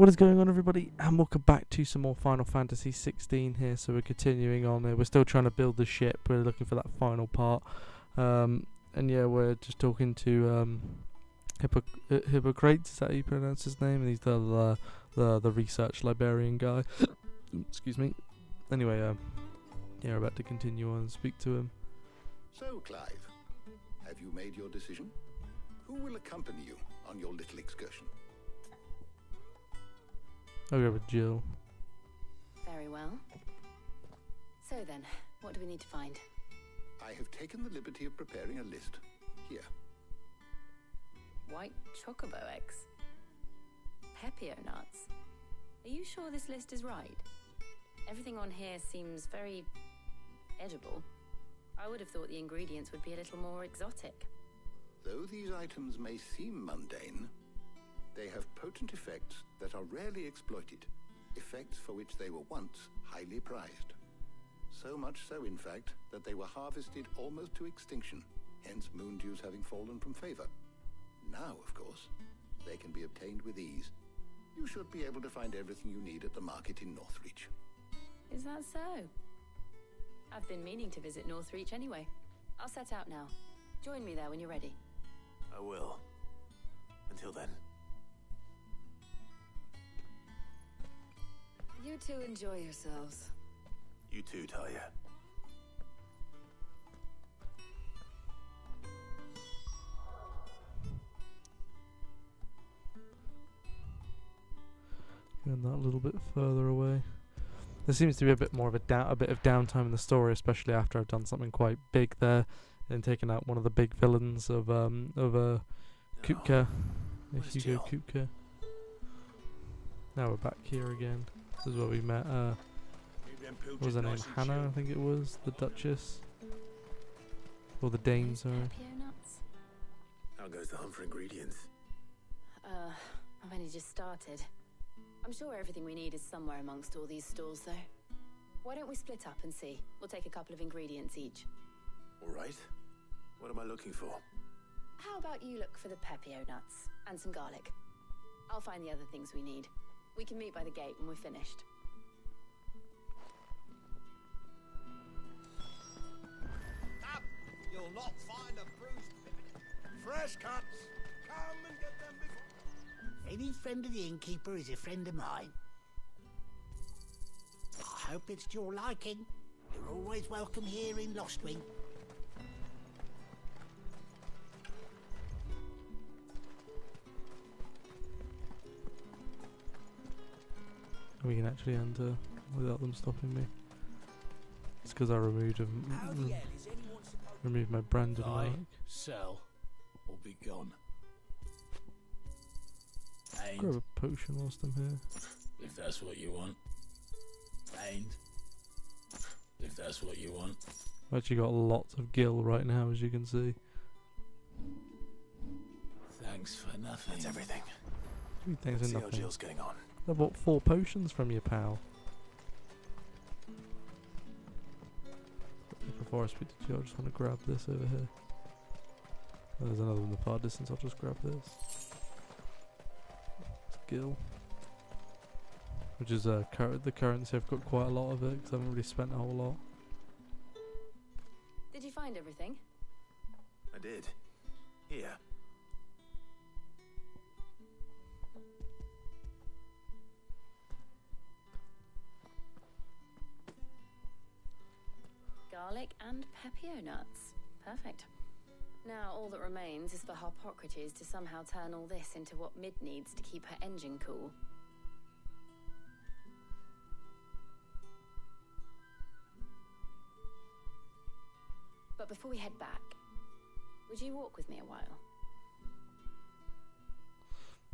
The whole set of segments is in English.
What is going on, everybody, and welcome back to some more Final Fantasy 16 here. So we're continuing on there. We're still trying to build the ship. We're looking for that final part. And yeah, we're just talking to Hippocrates, is that how you pronounce his name? And he's the research librarian guy. Excuse me. Anyway, yeah, we're about to continue on and speak to him. So, Clive, have you made your decision? Who will accompany you on your little excursion? I'll go with Jill. Very well. So then, what do we need to find? I have taken the liberty of preparing a list. Here. White chocobo eggs. Pepio nuts. Are you sure this list is right? Everything on here seems very edible. I would have thought the ingredients would be a little more exotic. Though these items may seem mundane, they have potent effects that are rarely exploited, effects for which they were once highly prized. So much so, in fact, that they were harvested almost to extinction, hence moon dews having fallen from favor. Now, of course, they can be obtained with ease. You should be able to find everything you need at the market in Northreach. Is that so? I've been meaning to visit Northreach anyway. I'll set out now. Join me there when you're ready. I will. Until then. You two enjoy yourselves. You too, Talia. Going that a little bit further away. There seems to be a bit more of a bit of downtime in the story, especially after I've done something quite big there and taken out one of the big villains of Kupka, Hugo Kupka. Now we're back here again. This is where we met. What was her name? Hannah, I think it was, the Duchess, or the Dane. Sorry. Pepio nuts? How goes the hunt for ingredients? I've only just started. I'm sure everything we need is somewhere amongst all these stalls, though. Why don't we split up and see? We'll take a couple of ingredients each. All right. What am I looking for? How about you look for the Pepio nuts and some garlic? I'll find the other things we need. We can meet by the gate when we're finished. Up! You'll not find a bruised pivot. Fresh cuts! Come and get them before... Any friend of the innkeeper is a friend of mine. I hope it's to your liking. You're always welcome here in Lostwing. We can actually enter without them stopping me. It's because I removed my branded Buy, mark. sell, or be gone. Ain't, Grab a potion whilst I'm here. if that's what you want. Ain't, if that's what you want. I've actually got lots of gil right now, as you can see. Thanks for nothing. That's everything. Thanks Let's for see how nothing. Jill's getting on. I bought 4 potions from you, pal. Before I speak to Jill, I just want to grab this over here. Oh, there's another in the far distance, I'll just grab this. It's gil. Which is the currency, I've got quite a lot of it, because I haven't really spent a whole lot. Did you find everything? I did. Here. Garlic and Pepio nuts. Perfect. Now all that remains is for Harpocrates to somehow turn all this into what Mid needs to keep her engine cool. But before we head back, would you walk with me a while?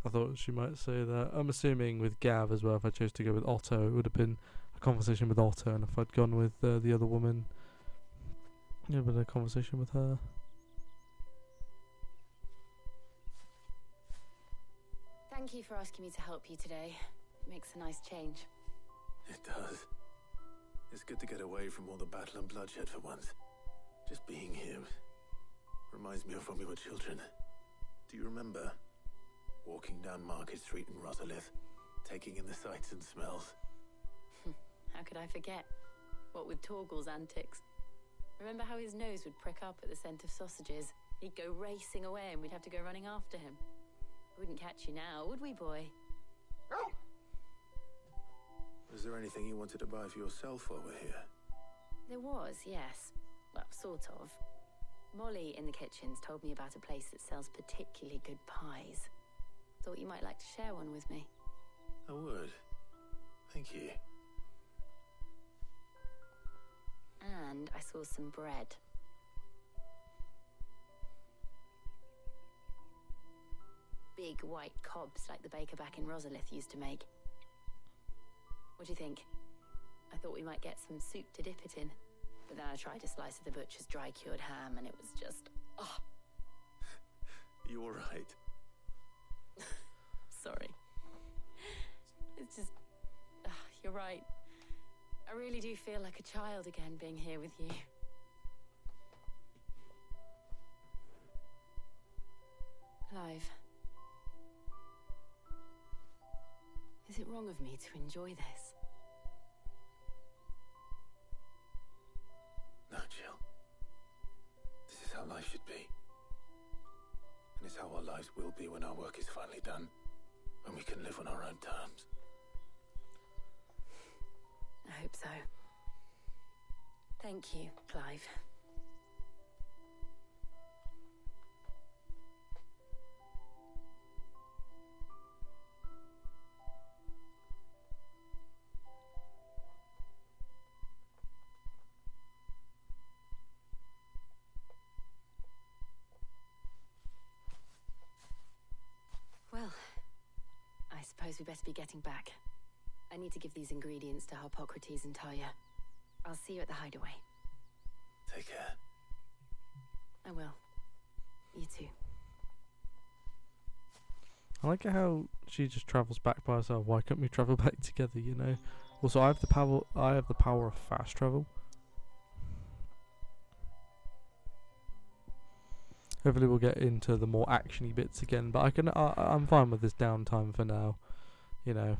I thought she might say that. I'm assuming with Gav as well, if I chose to go with Otto, it would have been a conversation with Otto, and if I'd gone with the other woman, it would have been a conversation with her. Thank you for asking me to help you today. It makes a nice change. It does. It's good to get away from all the battle and bloodshed for once. Just being here reminds me of when we were children. Do you remember walking down Market Street in Rosalith? taking in the sights and smells. How could I forget? What with Torgal's antics. Remember how his nose would prick up at the scent of sausages? He'd go racing away and we'd have to go running after him. We wouldn't catch you now, would we, boy? Was there anything you wanted to buy for yourself while we're here? There was, yes. Well, sort of. Molly in the kitchens told me about a place that sells particularly good pies. Thought you might like to share one with me. I would. Thank you. And I saw some bread. Big white cobs like the baker back in Rosalith used to make. What do you think? I thought we might get some soup to dip it in. But then I tried a slice of the butcher's dry-cured ham and it was just... oh. You all right? Sorry. It's just... you're right. I really do feel like a child again being here with you. Clive. Is it wrong of me to enjoy this? No, Jill. This is how life should be. And it's how our lives will be when our work is finally done. When we can live on our own terms. I hope so. Thank you, Clive. Well, I suppose we better be getting back. I need to give these ingredients to Harpocrates and Talia. I'll see you at the hideaway. Take care. I will. You too. I like how she just travels back by herself. Why can't we travel back together, you know? Also, I have the power of fast travel. Hopefully we'll get into the more actiony bits again, but I'm fine with this downtime for now, you know.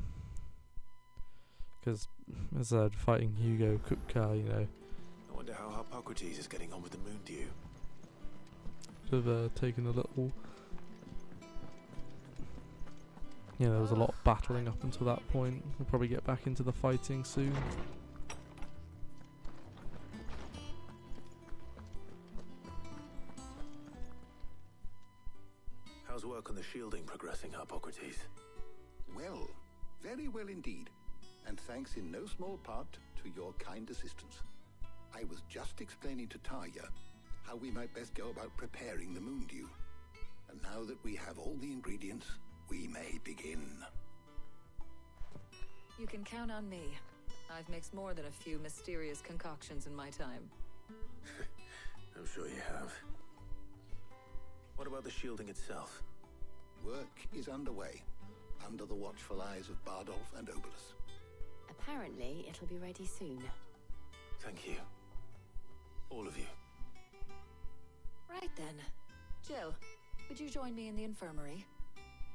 Because, as I said, fighting Hugo Kupka, you know. I wonder how Harpocrates is getting on with the moon dew. Have taken a little... Yeah, there was a lot of battling up until that point. We'll probably get back into the fighting soon. How's work on the shielding progressing, Harpocrates? Well, very well indeed. And thanks in no small part to your kind assistance. I was just explaining to Tarja how we might best go about preparing the moon dew. And now that we have all the ingredients, we may begin. You can count on me. I've mixed more than a few mysterious concoctions in my time. I'm sure you have. What about the shielding itself? Work is underway, under the watchful eyes of Bardolph and Obolus. Apparently, it'll be ready soon. Thank you. All of you. Right then. Jill, would you join me in the infirmary?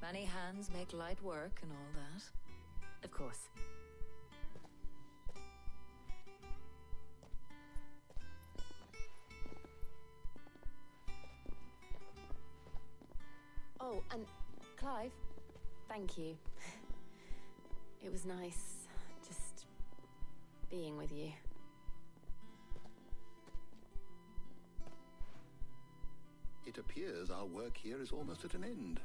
Many hands make light work and all that. Of course. Oh, and Clive, thank you. It was nice just being with you. It appears our work here is almost at an end.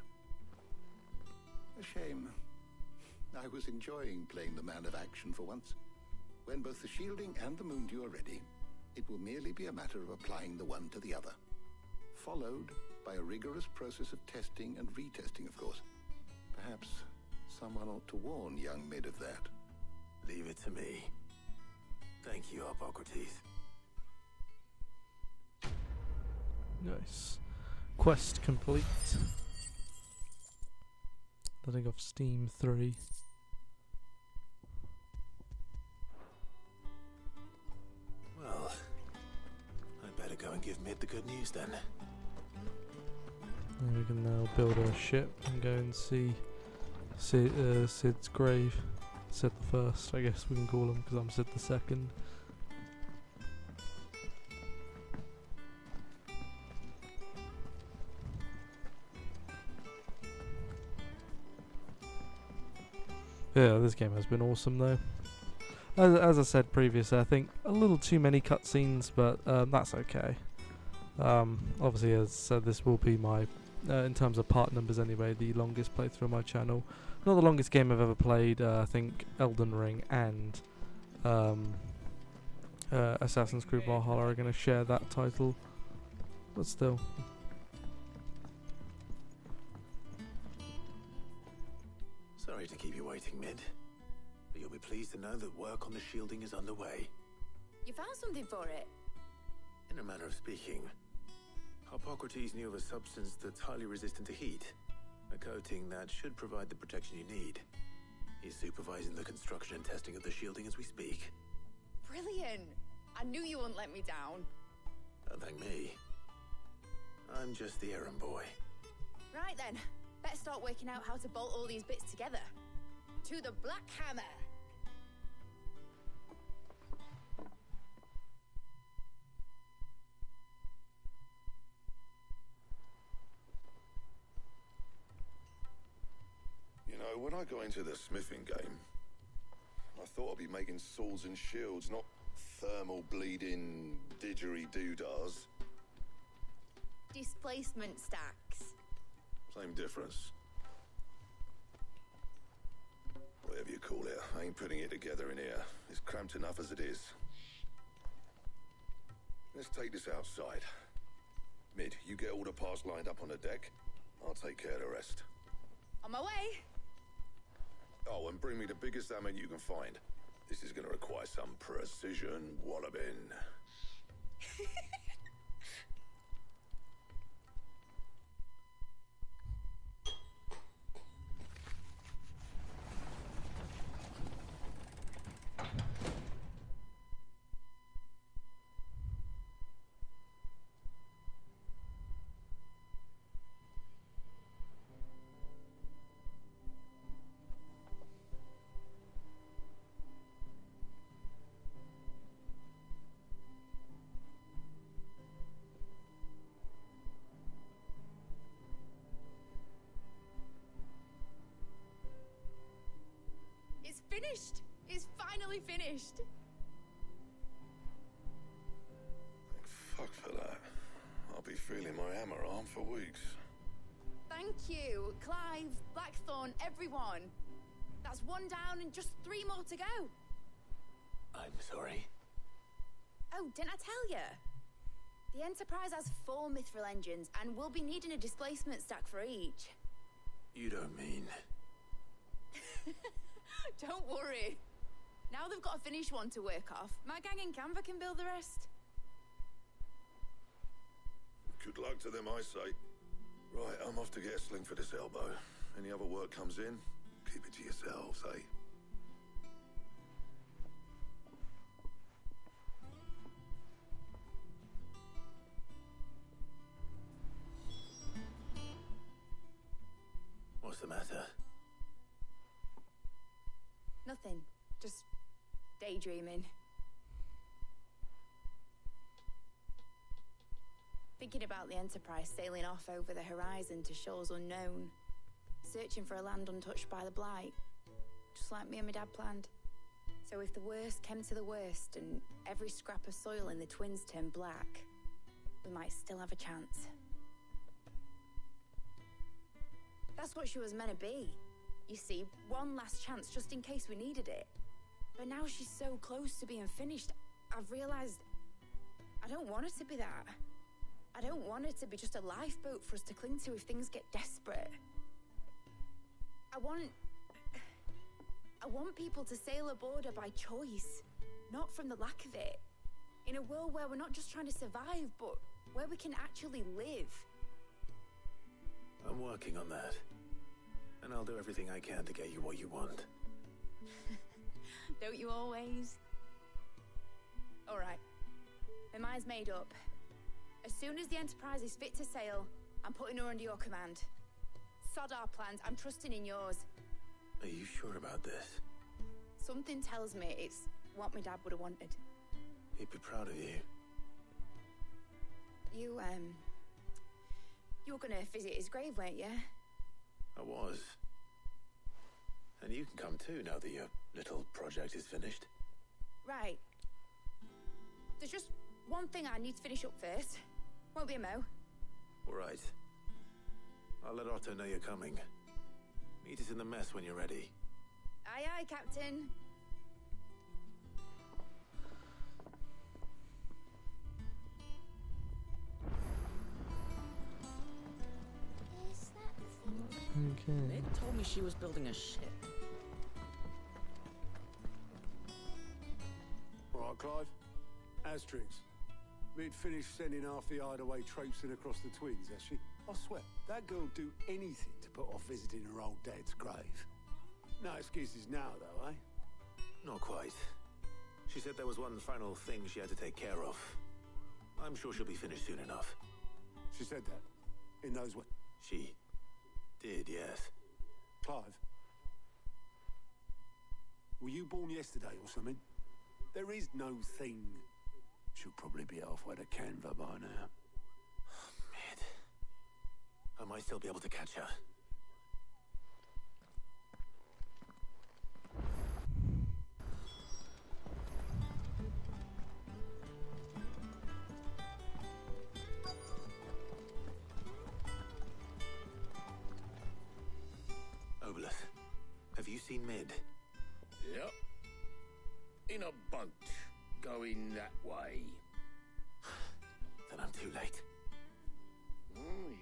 A shame. I was enjoying playing the man of action for once. When both the shielding and the moon dew are ready, it will merely be a matter of applying the one to the other. Followed by a rigorous process of testing and retesting, of course. Perhaps someone ought to warn young Mid of that. Leave it to me. Thank you, Harpocrates. Nice. Quest complete. Letting off Steam 3. Well, I'd better go and give Mid the good news then. And we can now build a ship and go and see Sid's grave. Sid the first, I guess we can call him, because I'm Sid the second. Yeah, this game has been awesome though. As I said previously, I think a little too many cutscenes, but that's okay. Obviously, as I said, this will be my, in terms of part numbers anyway, the longest playthrough on my channel. Not the longest game I've ever played. I think Elden Ring and Assassin's Creed Valhalla are going to share that title, but still. Sorry to keep you waiting, Mid. But you'll be pleased to know that work on the shielding is underway. You found something for it? In a manner of speaking, Hippocrates knew of a substance that's highly resistant to heat. A coating that should provide the protection you need. He's supervising the construction and testing of the shielding as we speak. Brilliant! I knew you wouldn't let me down. Don't thank me. I'm just the errand boy. Right then, let's start working out how to bolt all these bits together. To the Black Hammer! You know, when I got into the smithing game, I thought I'd be making swords and shields, not thermal bleeding didgeridoo-dahs. Displacement stacks. Same difference. Whatever you call it, I ain't putting it together in here. It's cramped enough as it is. Let's take this outside. Mid, you get all the parts lined up on the deck. I'll take care of the rest. On my way! Oh, and bring me the biggest hammer you can find. This is gonna require some precision walloping. Finished! It's finally finished! Fuck for that. I'll be feeling my hammer arm for weeks. Thank you, Clive, Blackthorn, everyone. That's one down and just 3 more to go. I'm sorry. Oh, didn't I tell you? The Enterprise has 4 mithril engines and we'll be needing a displacement stack for each. You don't mean... Don't worry. Now they've got a finished one to work off. My gang in Canva can build the rest. Good luck to them, I say. Right, I'm off to get a sling for this elbow. Any other work comes in, keep it to yourselves, eh? What's the matter? Nothing. Just daydreaming. Thinking about the Enterprise sailing off over the horizon to shores unknown. Searching for a land untouched by the Blight. Just like me and my dad planned. So if the worst came to the worst and every scrap of soil in the Twins turned black, we might still have a chance. That's what she was meant to be. You see, one last chance just in case we needed it. But now she's so close to being finished, I've realised I don't want it to be that. I don't want it to be just a lifeboat for us to cling to if things get desperate. I want people to sail aboard her by choice, not from the lack of it. In a world where we're not just trying to survive, but where we can actually live. I'm working on that. And I'll do everything I can to get you what you want. Don't you always? Alright. My mind's made up. As soon as the Enterprise is fit to sail, I'm putting her under your command. Sod our plans, I'm trusting in yours. Are you sure about this? Something tells me it's what my dad would have wanted. He'd be proud of you. You were gonna visit his grave, weren't you? I was. And you can come too now that your little project is finished. Right. There's just one thing I need to finish up first. Won't be a mo. All right. I'll let Otto know you're coming. Meet us in the mess when you're ready. Aye, aye, Captain. Okay. Ned told me she was building a ship. All right, Clive. Asterix. We'd finished sending half the hideaway traipsing across the twins, has she? I swear, that girl'd do anything to put off visiting her old dad's grave. No excuses now, though, eh? Not quite. She said there was one final thing she had to take care of. I'm sure she'll be finished soon enough. She said that? In those words? She did, yes. Clive? Were you born yesterday or something? There is no thing. She'll probably be halfway to Canva by now. Mid. I might still be able to catch her. Obelus, have you seen Mid? Yep. In a boat, going that way. Then I'm too late.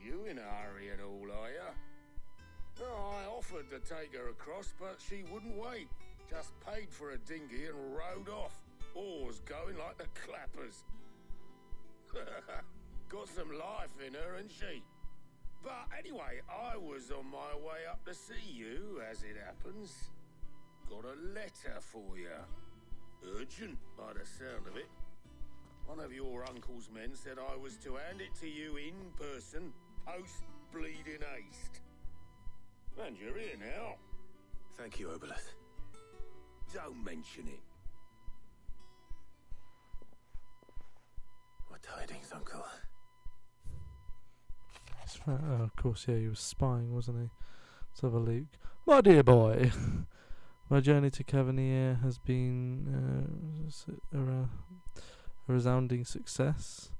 You in a hurry and all, are ya? No, I offered to take her across, but she wouldn't wait. Just paid for a dinghy and rowed off. Oars going like the clappers. Got some life in her, ain't she? But anyway, I was on my way up to see you, as it happens. Got a letter for you. Urgent, by the sound of it. One of your uncle's men said I was to hand it to you in person, post-bleeding haste. And you're here now. Thank you, Obelus. Don't mention it. What tidings, Uncle? Oh, of course, yeah, he was spying, wasn't he? Let's have a look. My dear boy, my journey to Cavernier has been a resounding success.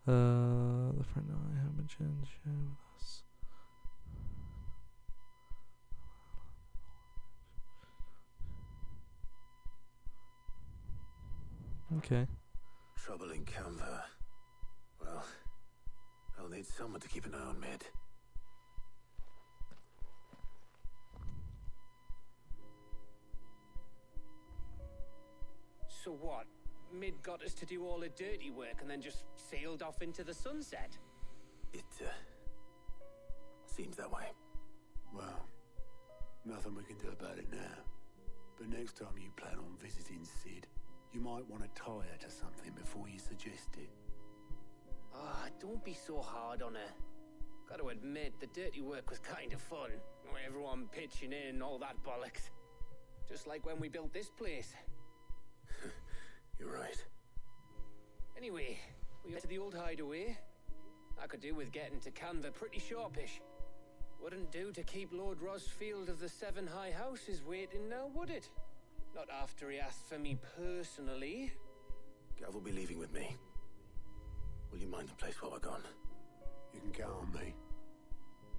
The friend I have been sharing with us. Okay. Trouble in Canva. Well, I'll need someone to keep an eye on Mid. So what? Mid got us to do all the dirty work and then just sailed off into the sunset? It, seems that way. Well, nothing we can do about it now. But next time you plan on visiting Sid, you might want to tie her to something before you suggest it. Ah, don't be so hard on her. Gotta admit, the dirty work was kind of fun. Everyone pitching in and all that bollocks. Just like when we built this place. You're right. Anyway, we got to the old hideaway. I could do with getting to Canva pretty sharpish. Wouldn't do to keep Lord Rosfield of the Seven High Houses waiting now, would it? Not after he asked for me personally. Gav will be leaving with me. Will you mind the place while we're gone? You can count on me.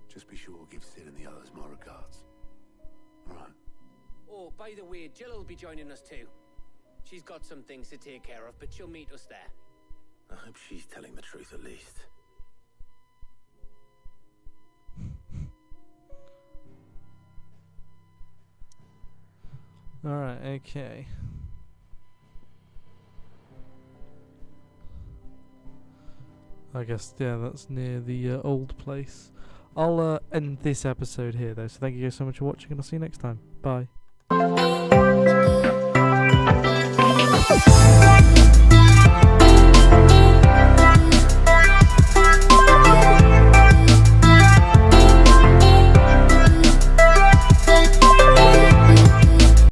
Just be sure to give Sid and the others my regards. All right. Oh, by the way, Jill will be joining us too. She's got some things to take care of, but she'll meet us there. I hope she's telling the truth at least. Alright, okay. I guess, yeah, that's near the old place. I'll end this episode here, though, so thank you guys so much for watching, and I'll see you next time. Bye.